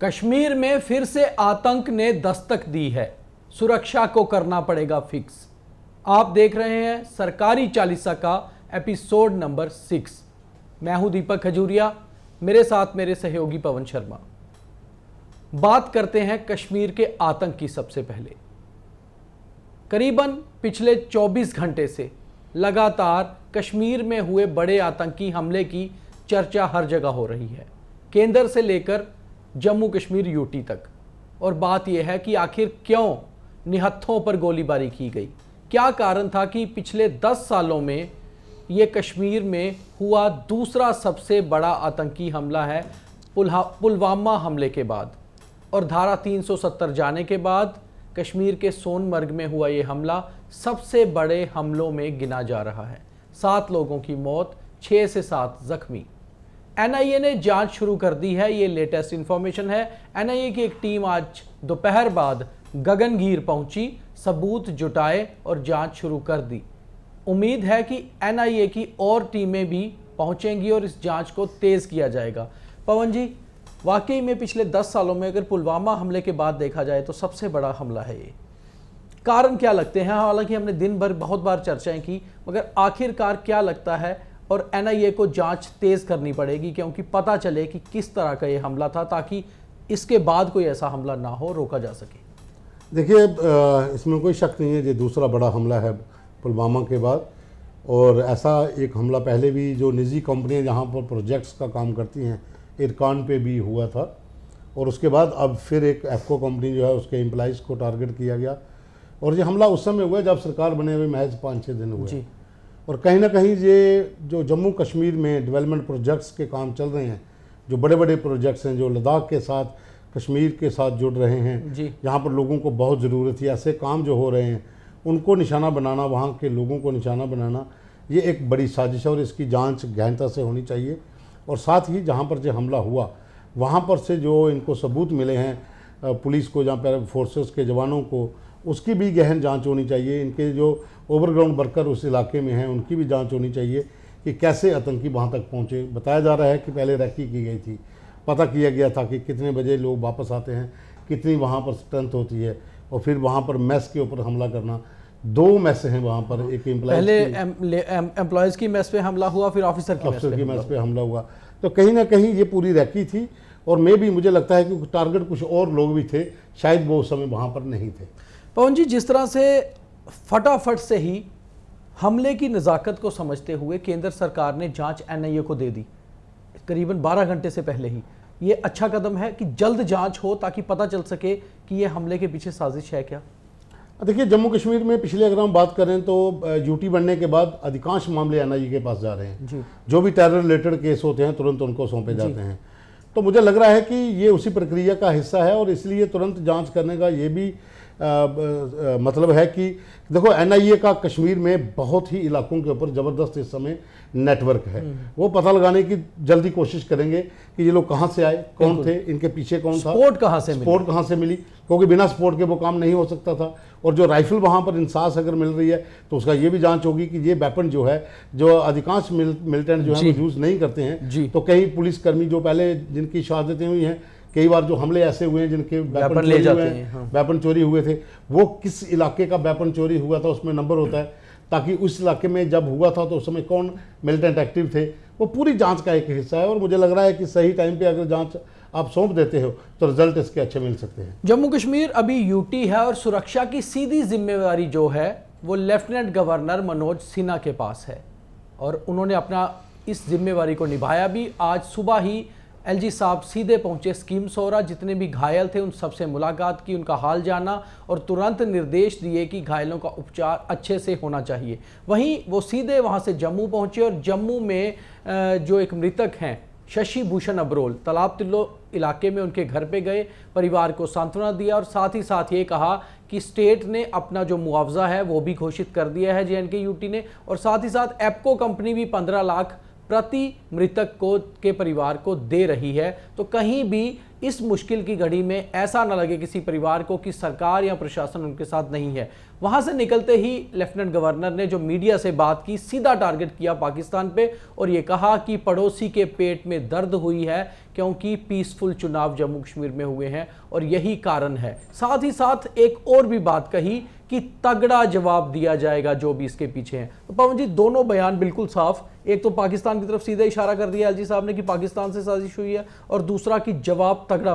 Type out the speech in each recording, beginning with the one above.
कश्मीर में फिर से आतंक ने दस्तक दी है। सुरक्षा को करना पड़ेगा फिक्स। आप देख रहे हैं सरकारी चालीसा का एपिसोड नंबर 6। मैं हूं दीपक खजूरिया, मेरे साथ मेरे सहयोगी पवन शर्मा। बात करते हैं कश्मीर के आतंक की। सबसे पहले करीबन पिछले 24 घंटे से लगातार कश्मीर में हुए बड़े आतंकी हमले की चर्चा हर जगह हो रही है, केंद्र से लेकर जम्मू कश्मीर यूटी तक। और बात यह है कि आखिर क्यों निहत्थों पर गोलीबारी की गई, क्या कारण था कि पिछले 10 सालों में ये कश्मीर में हुआ दूसरा सबसे बड़ा आतंकी हमला है पुलवामा हमले के बाद। और धारा 370 जाने के बाद कश्मीर के सोनमर्ग में हुआ ये हमला सबसे बड़े हमलों में गिना जा रहा है। 7 लोगों की मौत, 6 से 7 जख्मी। एनआईए ने जांच शुरू कर दी है, ये लेटेस्ट इंफॉर्मेशन है। एनआईए की एक टीम आज दोपहर बाद गगनगीर पहुंची, सबूत जुटाए और जांच शुरू कर दी। उम्मीद है कि एनआईए की और टीमें भी पहुंचेंगी और इस जांच को तेज किया जाएगा। पवन जी, वाकई में पिछले 10 सालों में अगर पुलवामा हमले के बाद देखा जाए तो सबसे बड़ा हमला है ये। कारण क्या लगते हैं? हालांकि हमने दिन भर बहुत बार चर्चाएं की, मगर आखिरकार क्या लगता है? और एनआईए को जांच तेज करनी पड़ेगी क्योंकि पता चले कि किस तरह का ये हमला था, ताकि इसके बाद कोई ऐसा हमला ना हो, रोका जा सके। देखिए, इसमें कोई शक नहीं है, ये दूसरा बड़ा हमला है पुलवामा के बाद। और ऐसा एक हमला पहले भी जो निजी कंपनियां जहां पर प्रोजेक्ट्स का काम करती हैं, इरकान पे भी हुआ था। और उसके बाद अब फिर एक एफको कंपनी जो है उसके एम्प्लॉइज़ को टारगेट किया गया। और ये हमला उस समय हुआ जब सरकार बने हुए महज 5-6 दिन हुए। और कहीं ना कहीं ये जो जम्मू कश्मीर में डेवलपमेंट प्रोजेक्ट्स के काम चल रहे हैं, जो बड़े बड़े प्रोजेक्ट्स हैं जो लद्दाख के साथ कश्मीर के साथ जुड़ रहे हैं, जहाँ पर लोगों को बहुत ज़रूरत है, ऐसे काम जो हो रहे हैं उनको निशाना बनाना, वहाँ के लोगों को निशाना बनाना, ये एक बड़ी साजिश है और इसकी जांच गहनता से होनी चाहिए। और साथ ही जहाँ पर जो हमला हुआ वहाँ पर से जो इनको सबूत मिले हैं पुलिस को, जहाँ पर फोर्सेस के जवानों को, उसकी भी गहन जांच होनी चाहिए। इनके जो ओवरग्राउंड वर्कर उस इलाके में हैं उनकी भी जांच होनी चाहिए कि कैसे आतंकी वहाँ तक पहुँचे। बताया जा रहा है कि पहले रेकी की गई थी, पता किया गया था कि कितने बजे लोग वापस आते हैं, कितनी वहाँ पर स्ट्रेंथ होती है, और फिर वहाँ पर मेस के ऊपर हमला करना। 2 मेस हैं वहाँ पर, एक पहले एम्प्लॉयज़ की मेस पे हमला हुआ, फिर ऑफिसर की मेस पे हमला हुआ। तो कहीं ना कहीं ये पूरी रेकी थी। और मुझे लगता है कि टारगेट कुछ और लोग भी थे, शायद वो उस समय वहाँ पर नहीं थे। पवन जी, जिस तरह से फटाफट से ही हमले की नज़ाकत को समझते हुए केंद्र सरकार ने जांच एनआईए को दे दी करीबन 12 घंटे से पहले ही, ये अच्छा कदम है कि जल्द जांच हो ताकि पता चल सके कि ये हमले के पीछे साजिश है क्या? देखिए, जम्मू कश्मीर में पिछले अगर हम बात करें तो यूटी बनने के बाद अधिकांश मामले एनआईए के पास जा रहे हैं जी। जो भी टेरर रिलेटेड केस होते हैं तुरंत उनको सौंपे जाते हैं। तो मुझे लग रहा है कि ये उसी प्रक्रिया का हिस्सा है और इसलिए तुरंत जांच करने का ये भी मतलब है कि देखो, एनआईए का कश्मीर में बहुत ही इलाकों के ऊपर ज़बरदस्त इस समय नेटवर्क है। वो पता लगाने की जल्दी कोशिश करेंगे कि ये लोग कहाँ से आए, कौन थे, इनके पीछे कौन था, सपोर्ट कहाँ से मिली, क्योंकि बिना सपोर्ट के वो काम नहीं हो सकता था। और जो राइफल वहाँ पर इंसास अगर मिल रही है तो उसका ये भी जांच होगी कि ये वेपन जो है, जो अधिकांश मिलिटेंट जो है वो यूज़ नहीं करते हैं। तो कई पुलिसकर्मी जो पहले जिनकी शहादतें हुई हैं, कई बार जो हमले ऐसे हुए हैं जिनके वेपन ले जाते हैं, वेपन चोरी हुए थे, वो किस इलाके का वेपन चोरी हुआ था उसमें नंबर होता है, ताकि उस इलाके में जब हुआ था तो उस समय कौन मिलिटेंट एक्टिव थे, वो पूरी जांच का एक हिस्सा है। और मुझे लग रहा है कि सही टाइम पे अगर जांच आप सौंप देते हो तो रिजल्ट इसके अच्छे मिल सकते हैं। जम्मू कश्मीर अभी यूटी है और सुरक्षा की सीधी जिम्मेवारी जो है वो लेफ्टिनेंट गवर्नर मनोज सिन्हा के पास है और उन्होंने अपना इस जिम्मेवारी को निभाया भी। आज सुबह ही एलजी साहब सीधे पहुंचे स्कीम सोरा, जितने भी घायल थे उन सबसे मुलाकात की, उनका हाल जाना और तुरंत निर्देश दिए कि घायलों का उपचार अच्छे से होना चाहिए। वहीं वो सीधे वहां से जम्मू पहुंचे और जम्मू में जो एक मृतक हैं शशि भूषण अबरोल, तालाब तिल्लो इलाके में उनके घर पे गए, परिवार को सांत्वना दिया और साथ ही साथ ये कहा कि स्टेट ने अपना जो मुआवजा है वो भी घोषित कर दिया है जेएनके यूटी ने। और साथ ही साथ एप्को कंपनी भी 15 लाख प्रति मृतक के परिवार को दे रही है। तो कहीं भी इस मुश्किल की घड़ी में ऐसा न लगे किसी परिवार को कि सरकार या प्रशासन उनके साथ नहीं है। वहां से निकलते ही लेफ्टिनेंट गवर्नर ने जो मीडिया से बात की, सीधा टारगेट किया पाकिस्तान पे और ये कहा कि पड़ोसी के पेट में दर्द हुई है क्योंकि पीसफुल चुनाव जम्मू कश्मीर में हुए हैं और यही कारण है। साथ ही साथ एक और भी बात कही कि तगड़ा जवाब दिया जाएगा जो भी इसके पीछे हैं। तो पवन जी, दोनों बयान बिल्कुल साफ, एक तो पाकिस्तान की तरफ सीधा इशारा कर दिया एलजी साहब ने कि पाकिस्तान से साजिश हुई है, और दूसरा कि जवाब तगड़ा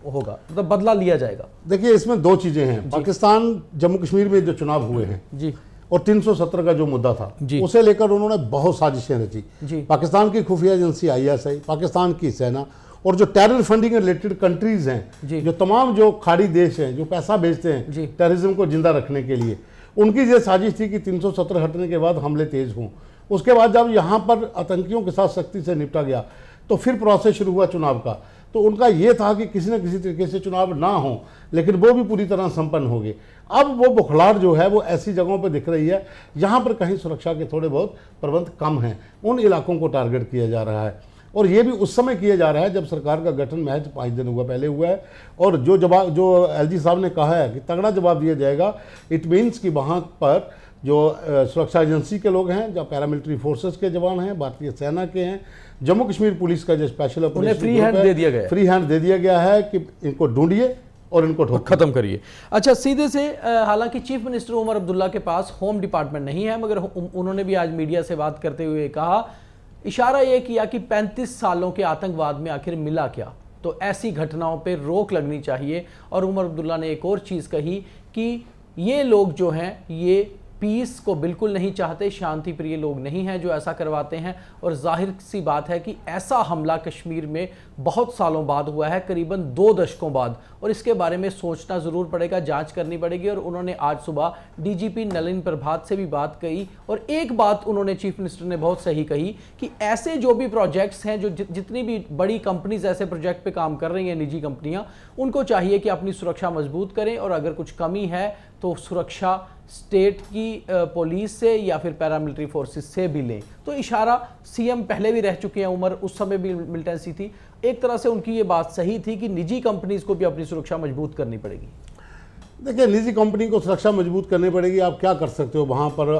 होगा, मतलब बदला लिया जाएगा। देखिए, इसमें दो चीजें हैं। पाकिस्तान जम्मू कश्मीर में जो चुनाव हुए हैं जी, और 370 का जो मुद्दा था उसे लेकर उन्होंने बहुत साजिशें रची। पाकिस्तान की खुफिया एजेंसी ISI, पाकिस्तान की सेना और जो टेरर फंडिंग रिलेटेड कंट्रीज हैं, जो तमाम जो खाड़ी देश हैं जो पैसा भेजते हैं टेररिज्म को जिंदा रखने के लिए, उनकी ये साजिश थी कि 370 हटने के बाद हमले तेज हों। उसके बाद जब यहाँ पर आतंकियों के साथ सख्ती से निपटा गया तो फिर प्रोसेस शुरू हुआ चुनाव का। तो उनका ये था कि किसी न किसी तरीके से चुनाव ना हो, लेकिन वो भी पूरी तरह संपन्न हो गए। अब वो बुखलाहट जो है वो ऐसी जगहों पर दिख रही है जहाँ पर कहीं सुरक्षा के थोड़े बहुत प्रबंध कम हैं, उन इलाकों को टारगेट किया जा रहा है। और ये भी उस समय किया जा रहा है जब सरकार का गठन महज 5 दिन हुआ पहले हुआ है। और जो LG साहब ने कहा है कि तगड़ा जवाब दिया जाएगा, इट मीन्स कि वहाँ पर जो सुरक्षा एजेंसी के लोग हैं, जो पैरामिलिट्री फोर्सेस के जवान हैं, भारतीय सेना के हैं, जम्मू कश्मीर पुलिस का जो स्पेशल ऑपरेशन फ्री हैंड दे दिया गया है कि इनको ढूंढिए और इनको खत्म करिए। अच्छा, सीधे से हालांकि चीफ मिनिस्टर उमर अब्दुल्ला के पास होम डिपार्टमेंट नहीं है, मगर उन्होंने भी आज मीडिया से बात करते हुए कहा, इशारा यह किया कि 35 सालों के आतंकवाद में आखिर मिला क्या, तो ऐसी घटनाओं पर रोक लगनी चाहिए। और उमर अब्दुल्ला ने एक और चीज़ कही कि ये लोग जो हैं ये पीस को बिल्कुल नहीं चाहते, शांति प्रिय लोग नहीं हैं जो ऐसा करवाते हैं। और जाहिर सी बात है कि ऐसा हमला कश्मीर में बहुत सालों बाद हुआ है, करीबन 2 दशकों बाद, और इसके बारे में सोचना ज़रूर पड़ेगा, जांच करनी पड़ेगी। और उन्होंने आज सुबह DGP नलिन प्रभात से भी बात कही और एक बात उन्होंने चीफ मिनिस्टर ने बहुत सही कही कि ऐसे जो भी प्रोजेक्ट्स हैं, जो जितनी भी बड़ी कंपनीज ऐसे प्रोजेक्ट पे काम कर रही हैं, निजी कंपनियां, उनको चाहिए कि अपनी सुरक्षा मजबूत करें और अगर कुछ कमी है तो सुरक्षा स्टेट की पुलिस से या फिर पैरामिलिट्री फोर्सेस से भी लें। तो इशारा CM पहले भी रह चुके हैं, उमर उस समय भी मिलिटेंसी थी। एक तरह से उनकी ये बात सही थी कि निजी कंपनीज को भी अपनी सुरक्षा मजबूत करनी पड़ेगी। देखिए, निजी कंपनी को सुरक्षा मजबूत करनी पड़ेगी। आप क्या कर सकते हो, वहाँ पर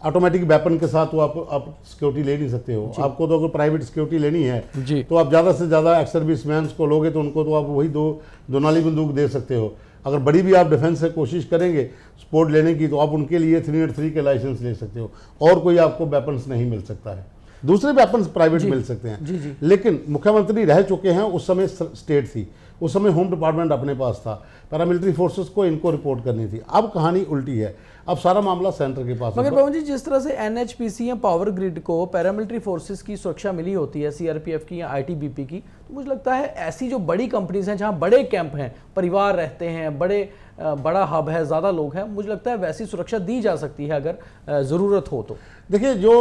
ऑटोमेटिक वेपन के साथ तो आप सिक्योरिटी ले नहीं सकते हो। आपको तो अगर प्राइवेट सिक्योरिटी लेनी है तो आप ज़्यादा से ज़्यादा एक्स सर्विसमैन को लोगे तो उनको तो आप वही दो नाली बंदूक दे सकते हो। अगर बड़ी भी आप डिफेंस से कोशिश करेंगे सपोर्ट लेने की तो आप उनके लिए 303 के लाइसेंस ले सकते हो और कोई आपको वेपन्स नहीं मिल सकता है। दूसरे वेपन्स प्राइवेट मिल सकते हैं। लेकिन मुख्यमंत्री रह चुके हैं, उस समय स्टेट थी, उस समय होम डिपार्टमेंट अपने पास था, पैरामिलिट्री फोर्सेस को इनको रिपोर्ट करनी थी। अब कहानी उल्टी है, अब सारा मामला सेंटर के पास। मगर पवन जी, जिस तरह से NHPC या पावर ग्रिड को पैरामिलिट्री फोर्सेस की सुरक्षा मिली होती है, CRPF की या ITBP की, तो मुझे लगता है ऐसी जो बड़ी कंपनीज हैं जहां बड़े कैंप हैं, परिवार रहते हैं, बड़ा हब है, ज़्यादा लोग हैं, मुझे लगता है वैसी सुरक्षा दी जा सकती है अगर ज़रूरत हो तो। देखिए, जो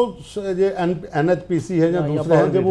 NHPC है या दूसरे हैं, जब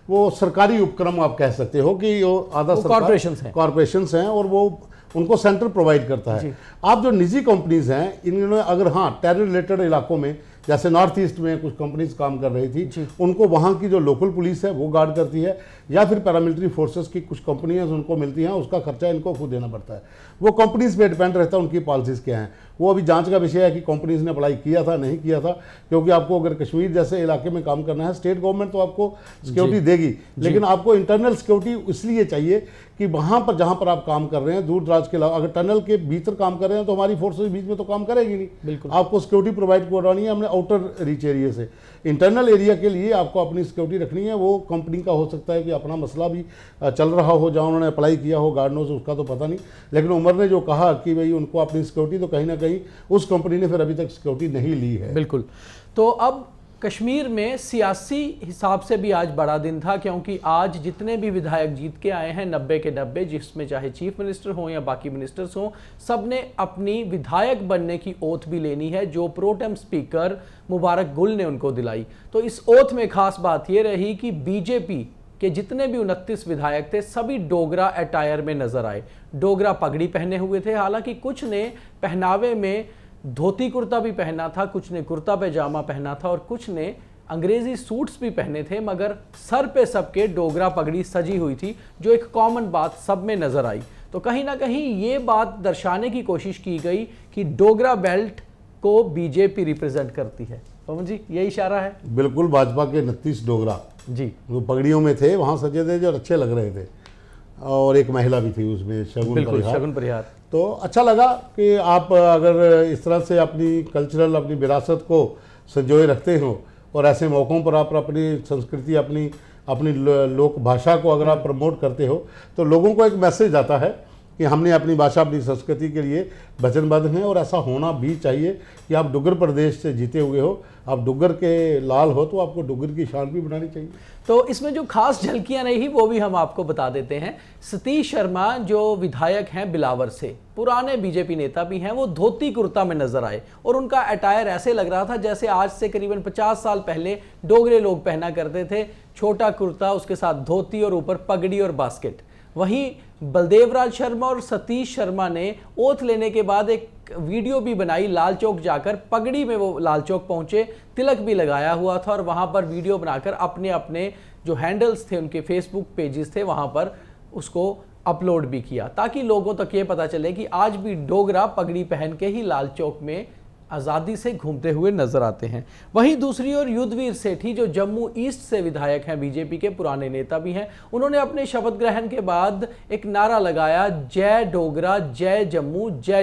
वो सरकारी उपक्रम आप कह सकते हो कि वो आधा कॉरपोरेशंस हैं और वो उनको सेंटर प्रोवाइड करता है। आप जो निजी कंपनीज हैं, इन्होंने अगर टेरर रिलेटेड इलाकों में, जैसे नॉर्थ ईस्ट में कुछ कंपनीज काम कर रही थी, उनको वहाँ की जो लोकल पुलिस है वो गार्ड करती है, या फिर पैरामिलिट्री फोर्सेस की कुछ कंपनियां उनको मिलती हैं, उसका खर्चा इनको खुद देना पड़ता है। वो कंपनीज पे डिपेंड रहता है उनकी पॉलिसीज़ क्या हैं। वो अभी जांच का विषय है कि कंपनीज ने अप्लाई किया था नहीं किया था, क्योंकि आपको अगर कश्मीर जैसे इलाके में काम करना है, स्टेट गवर्नमेंट तो आपको सिक्योरिटी देगी, लेकिन आपको इंटरनल सिक्योरिटी इसलिए चाहिए कि वहाँ पर जहाँ पर आप काम कर रहे हैं, दूर दराज के अगर टनल के भीतर काम कर रहे हैं तो हमारी फोर्सेज बीच में तो काम करेगी नहीं। बिल्कुल, आपको सिक्योरिटी प्रोवाइड करवानी है हमने आउटर रीच एरिया से। इंटरनल एरिया के लिए आपको अपनी सिक्योरिटी रखनी है। वो कंपनी का हो सकता है कि अपना मसला भी चल रहा हो, जहाँ उन्होंने अप्लाई किया हो, गार्ड नोज, उसका तो पता नहीं। लेकिन उमर ने जो कहा कि भाई उनको अपनी सिक्योरिटी, तो कहीं ना कहीं उस कंपनी ने फिर अभी तक सिक्योरिटी नहीं ली है। बिल्कुल। तो अब कश्मीर में सियासी हिसाब से भी आज बड़ा दिन था, क्योंकि आज जितने भी विधायक जीत के आए हैं 90 के 90, जिसमें चाहे चीफ मिनिस्टर हो या बाकी मिनिस्टर्स हो, सब ने अपनी विधायक बनने की ओथ भी लेनी है, जो प्रोटेम स्पीकर मुबारक गुल ने उनको दिलाई। तो इस ओथ में खास बात यह रही कि बीजेपी के जितने भी 29 विधायक थे सभी डोगरा अटायर में नजर आए, डोगरा पगड़ी पहने हुए थे। हालांकि कुछ ने पहनावे में धोती कुर्ता भी पहना था, कुछ ने कुर्ता पैजामा पहना था और कुछ ने अंग्रेजी सूट्स भी पहने थे, मगर सर पे सबके डोगरा पगड़ी सजी हुई थी, जो एक कॉमन बात सब में नजर आई। तो कहीं ना कहीं ये बात दर्शाने की कोशिश की गई कि डोगरा बेल्ट को बीजेपी रिप्रेजेंट करती है। पवन जी, ये इशारा है? बिल्कुल, भाजपा के 29 डोगरा जी वो पगड़ियों में थे, वहाँ सजे थे जो अच्छे लग रहे थे, और एक महिला भी थी उसमें, शगुन परिहार। तो अच्छा लगा कि आप अगर इस तरह से अपनी कल्चरल, अपनी विरासत को संजोए रखते हो और ऐसे मौक़ों पर आप अपनी संस्कृति, अपनी लोक भाषा को अगर आप प्रमोट करते हो, तो लोगों को एक मैसेज आता है कि हमने अपनी भाषा, अपनी संस्कृति के लिए वचनबद्ध हैं। और ऐसा होना भी चाहिए कि आप डुग्गर प्रदेश से जीते हुए हो, आप डुग्गर के लाल हो, तो आपको डुग्गर की शान भी बढ़ानी चाहिए। तो इसमें जो खास झलकियां रही वो भी हम आपको बता देते हैं। सतीश शर्मा जो विधायक हैं बिलावर से, पुराने बीजेपी नेता भी हैं, वो धोती कुर्ता में नजर आए और उनका अटायर ऐसे लग रहा था जैसे आज से करीबन 50 साल पहले डोगरे लोग पहना करते थे। छोटा कुर्ता, उसके साथ धोती और ऊपर पगड़ी और बास्केट। वहीं बलदेवराज शर्मा और सतीश शर्मा ने ओथ लेने के बाद एक वीडियो भी बनाई, लाल चौक जाकर पगड़ी में वो लाल चौक पहुंचे, तिलक भी लगाया हुआ था और वहां पर वीडियो बनाकर अपने अपने जो हैंडल्स थे, उनके फेसबुक पेजेस थे, वहां पर उसको अपलोड भी किया, ताकि लोगों तक ये पता चले कि आज भी डोगरा पगड़ी पहन के ही लाल चौक में आज़ादी से घूमते हुए नजर आते हैं। वहीं दूसरी ओर युद्धवीर सेठी जो जम्मू ईस्ट से विधायक हैं, बीजेपी के पुराने नेता भी हैं, उन्होंने अपने शपथ ग्रहण के बाद एक नारा लगाया, जय डोगरा, जय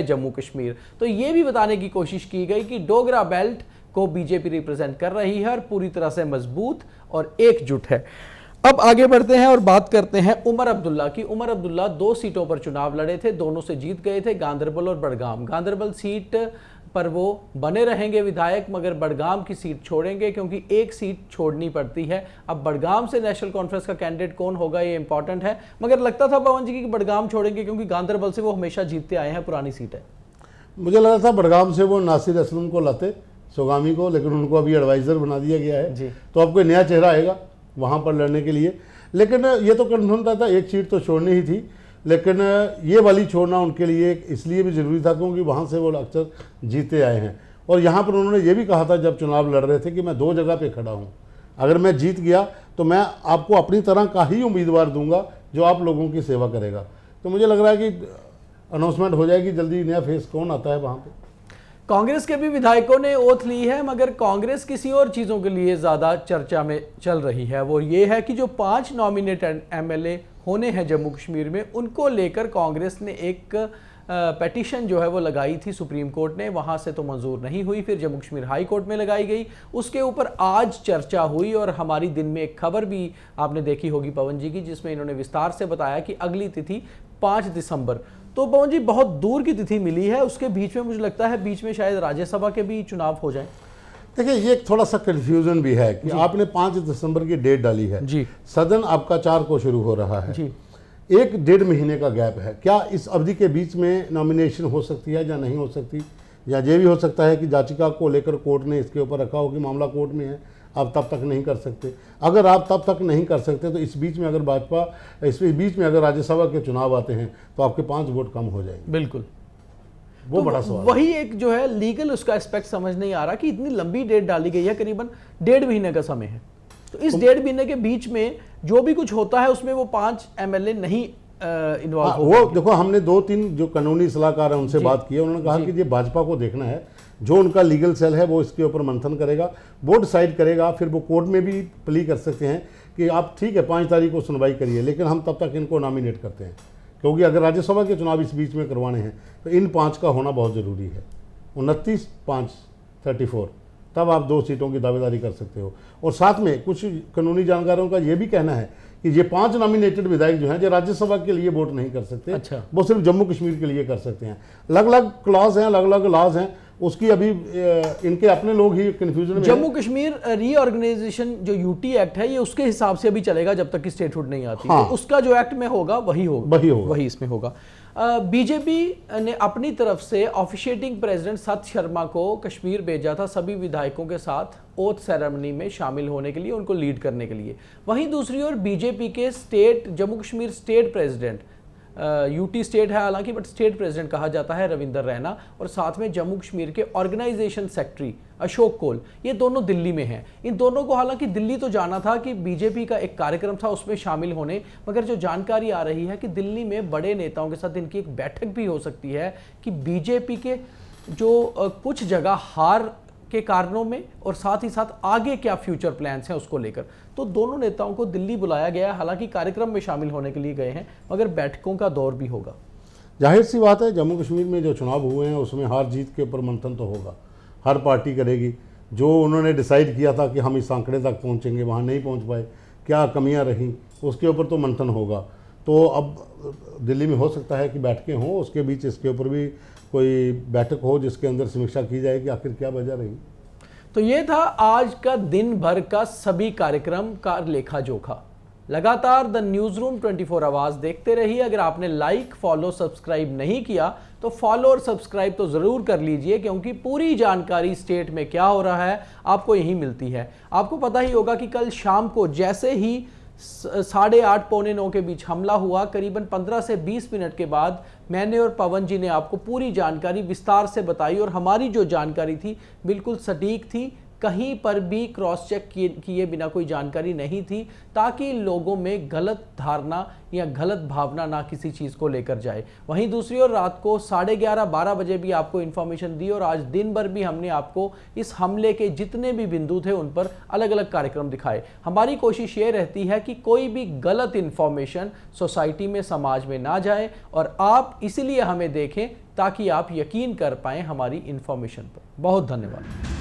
जम्मू कश्मीर। तो ये भी बताने की कोशिश की गई कि डोगरा बेल्ट को बीजेपी रिप्रेजेंट कर रही है और पूरी तरह से मजबूत और एकजुट है। अब आगे बढ़ते हैं और बात करते हैं उमर अब्दुल्ला की। उमर अब्दुल्ला 2 सीटों पर चुनाव लड़े थे, दोनों से जीत गए थे, गांदरबल और बड़गाम। गांदरबल सीट पर वो बने रहेंगे विधायक, मगर बड़गाम की सीट छोड़ेंगे क्योंकि एक सीट छोड़नी पड़ती है। अब बड़गाम से नेशनल कॉन्फ्रेंस का कैंडिडेट कौन होगा ये इंपॉर्टेंट है, मगर लगता था पवन जी की बड़गाम छोड़ेंगे क्योंकि गांदरबल से वो हमेशा जीतते आए हैं, पुरानी सीट है। मुझे लगा था बड़गाम से वो नासिर असलम को लाते, सोगामी को, लेकिन उनको अभी एडवाइज़र बना दिया गया है जी। तो अब कोई नया चेहरा आएगा वहाँ पर लड़ने के लिए। लेकिन ये तो कन्फर्म था, एक सीट तो छोड़नी ही थी, लेकिन ये वाली छोड़ना उनके लिए इसलिए भी ज़रूरी था क्योंकि वहाँ से वो अक्सर जीते आए हैं। और यहाँ पर उन्होंने ये भी कहा था जब चुनाव लड़ रहे थे कि मैं 2 जगह पे खड़ा हूँ, अगर मैं जीत गया तो मैं आपको अपनी तरह का ही उम्मीदवार दूंगा जो आप लोगों की सेवा करेगा। तो मुझे लग रहा है कि अनाउंसमेंट हो जाएगी जल्दी, नया फेस कौन आता है वहाँ पर। कांग्रेस के भी विधायकों ने ओथ ली है, मगर कांग्रेस किसी और चीज़ों के लिए ज़्यादा चर्चा में चल रही है। वो ये है कि जो 5 नॉमिनेटेड एमएलए होने हैं जम्मू कश्मीर में, उनको लेकर कांग्रेस ने एक पेटिशन जो है वो लगाई थी सुप्रीम कोर्ट ने, वहाँ से तो मंजूर नहीं हुई, फिर जम्मू कश्मीर हाई कोर्ट में लगाई गई, उसके ऊपर आज चर्चा हुई। और हमारी दिन में एक खबर भी आपने देखी होगी पवन जी की, जिसमें इन्होंने विस्तार से बताया कि अगली तिथि 5 दिसंबर। तो पवन जी बहुत दूर की तिथि मिली है, उसके बीच में मुझे लगता है बीच में शायद राज्यसभा के भी चुनाव हो जाए। देखिए ये थोड़ा सा कन्फ्यूजन भी है कि आपने 5 दिसंबर की डेट डाली है जी, सदन आपका 4 को शुरू हो रहा है जी, 1-1.5 महीने का गैप है। क्या इस अवधि के बीच में नॉमिनेशन हो सकती है या नहीं हो सकती, या ये भी हो सकता है कि याचिका को लेकर कोर्ट ने इसके ऊपर रखा हो कि मामला कोर्ट में है, आप तब तक नहीं कर सकते। अगर आप तब तक नहीं कर सकते तो इस बीच में अगर अगर राज्यसभा के चुनाव आते हैं तो आपके 5 वोट कम हो जाएंगे। बिल्कुल, वो तो बड़ा सवाल। वही एक जो है लीगल उसका एस्पेक्ट समझ नहीं आ रहा कि इतनी लंबी डेट डाली गई है, करीबन 1.5 महीने का समय है, तो इस 1.5 महीने के बीच में जो भी कुछ होता है उसमें वो 5 एमएलए नहीं इन्वॉल्व हो। वो देखो, हमने 2-3 जो कानूनी सलाहकार हैं उनसे बात की है, उन्होंने कहा कि ये भाजपा को देखना है, जो उनका लीगल सेल है वो इसके ऊपर मंथन करेगा, वो डिसाइड करेगा, फिर वो कोर्ट में भी प्ली कर सकते हैं कि आप ठीक है 5 तारीख को सुनवाई करिए, लेकिन हम तब तक इनको नॉमिनेट करते हैं, क्योंकि अगर राज्यसभा के चुनाव इस बीच में करवाने हैं तो इन 5 का होना बहुत ज़रूरी है। 29, 5, 34 तब आप 2 सीटों की दावेदारी कर सकते हो। और साथ में कुछ कानूनी जानकारों का ये भी कहना है कि ये 5 नॉमिनेटेड विधायक जो हैं जो राज्यसभा के लिए वोट नहीं कर सकते, अच्छा, वो सिर्फ जम्मू कश्मीर के लिए कर सकते हैं। अलग अलग क्लॉज हैं, अलग अलग लॉज हैं, उसकी अभी इनके अपने लोग ही कंफ्यूजन में। जम्मू कश्मीर रीऑर्गेनाइजेशन जो यूटी एक्ट है ये उसके हिसाब से अभी चलेगा जब तक कि स्टेटहुड नहीं आती। हाँ। तो उसका जो एक्ट में होगा वही इसमें होगा। बीजेपी ने अपनी तरफ से ऑफिशिएटिंग प्रेसिडेंट सत शर्मा को कश्मीर भेजा था सभी विधायकों के साथ ओथ सेरेमनी में शामिल होने के लिए, उनको लीड करने के लिए। वहीं दूसरी ओर बीजेपी के Jammu Kashmir state president UT state है हालांकि, बट स्टेट प्रेसिडेंट कहा जाता है रविंदर रैना, और साथ में जम्मू कश्मीर के ऑर्गेनाइजेशन सेक्रेटरी अशोक कोल, ये दोनों दिल्ली में हैं। इन दोनों को हालांकि दिल्ली तो जाना था कि बीजेपी का एक कार्यक्रम था उसमें शामिल होने, मगर जो जानकारी आ रही है कि दिल्ली में बड़े नेताओं के साथ इनकी एक बैठक भी हो सकती है कि बीजेपी के जो कुछ जगह हार के कारणों में और साथ ही साथ आगे क्या फ्यूचर प्लान्स हैं उसको लेकर। तो दोनों नेताओं को दिल्ली बुलाया गया है, हालांकि कार्यक्रम में शामिल होने के लिए गए हैं, मगर बैठकों का दौर भी होगा। जाहिर सी बात है, जम्मू कश्मीर में जो चुनाव हुए हैं उसमें हार जीत के ऊपर मंथन तो होगा, हर पार्टी करेगी। जो उन्होंने डिसाइड किया था कि हम इस आंकड़े तक पहुँचेंगे, वहाँ नहीं पहुँच पाए, क्या कमियाँ रहीं, उसके ऊपर तो मंथन होगा। तो अब दिल्ली में हो सकता है कि बैठकें हों, उसके बीच इसके ऊपर भी कोई बैठक हो जिसके अंदर समीक्षा की जाए कि आखिर क्या वजह रही। तो ये था आज का दिन भर का सभी कार्यक्रम का लेखा जोखा। लगातार द न्यूज रूम 24 आवाज देखते रहिए। अगर आपने लाइक, फॉलो, सब्सक्राइब नहीं किया तो फॉलो और सब्सक्राइब तो जरूर कर लीजिए, क्योंकि पूरी जानकारी स्टेट में क्या हो रहा है आपको यही मिलती है। आपको पता ही होगा कि कल शाम को जैसे ही 8:30 पौने 9 के बीच हमला हुआ, करीबन 15 से 20 मिनट के बाद मैंने और पवन जी ने आपको पूरी जानकारी विस्तार से बताई, और हमारी जो जानकारी थी बिल्कुल सटीक थी, कहीं पर भी क्रॉस चेक किए बिना कोई जानकारी नहीं थी, ताकि लोगों में गलत धारणा या गलत भावना ना किसी चीज़ को लेकर जाए। वहीं दूसरी ओर रात को 11:30-12 बजे भी आपको इन्फॉर्मेशन दी, और आज दिन भर भी हमने आपको इस हमले के जितने भी बिंदु थे उन पर अलग अलग कार्यक्रम दिखाए। हमारी कोशिश ये रहती है कि कोई भी गलत इन्फॉर्मेशन सोसाइटी में, समाज में ना जाए, और आप इसीलिए हमें देखें ताकि आप यकीन कर पाएँ हमारी इन्फॉर्मेशन पर। बहुत धन्यवाद।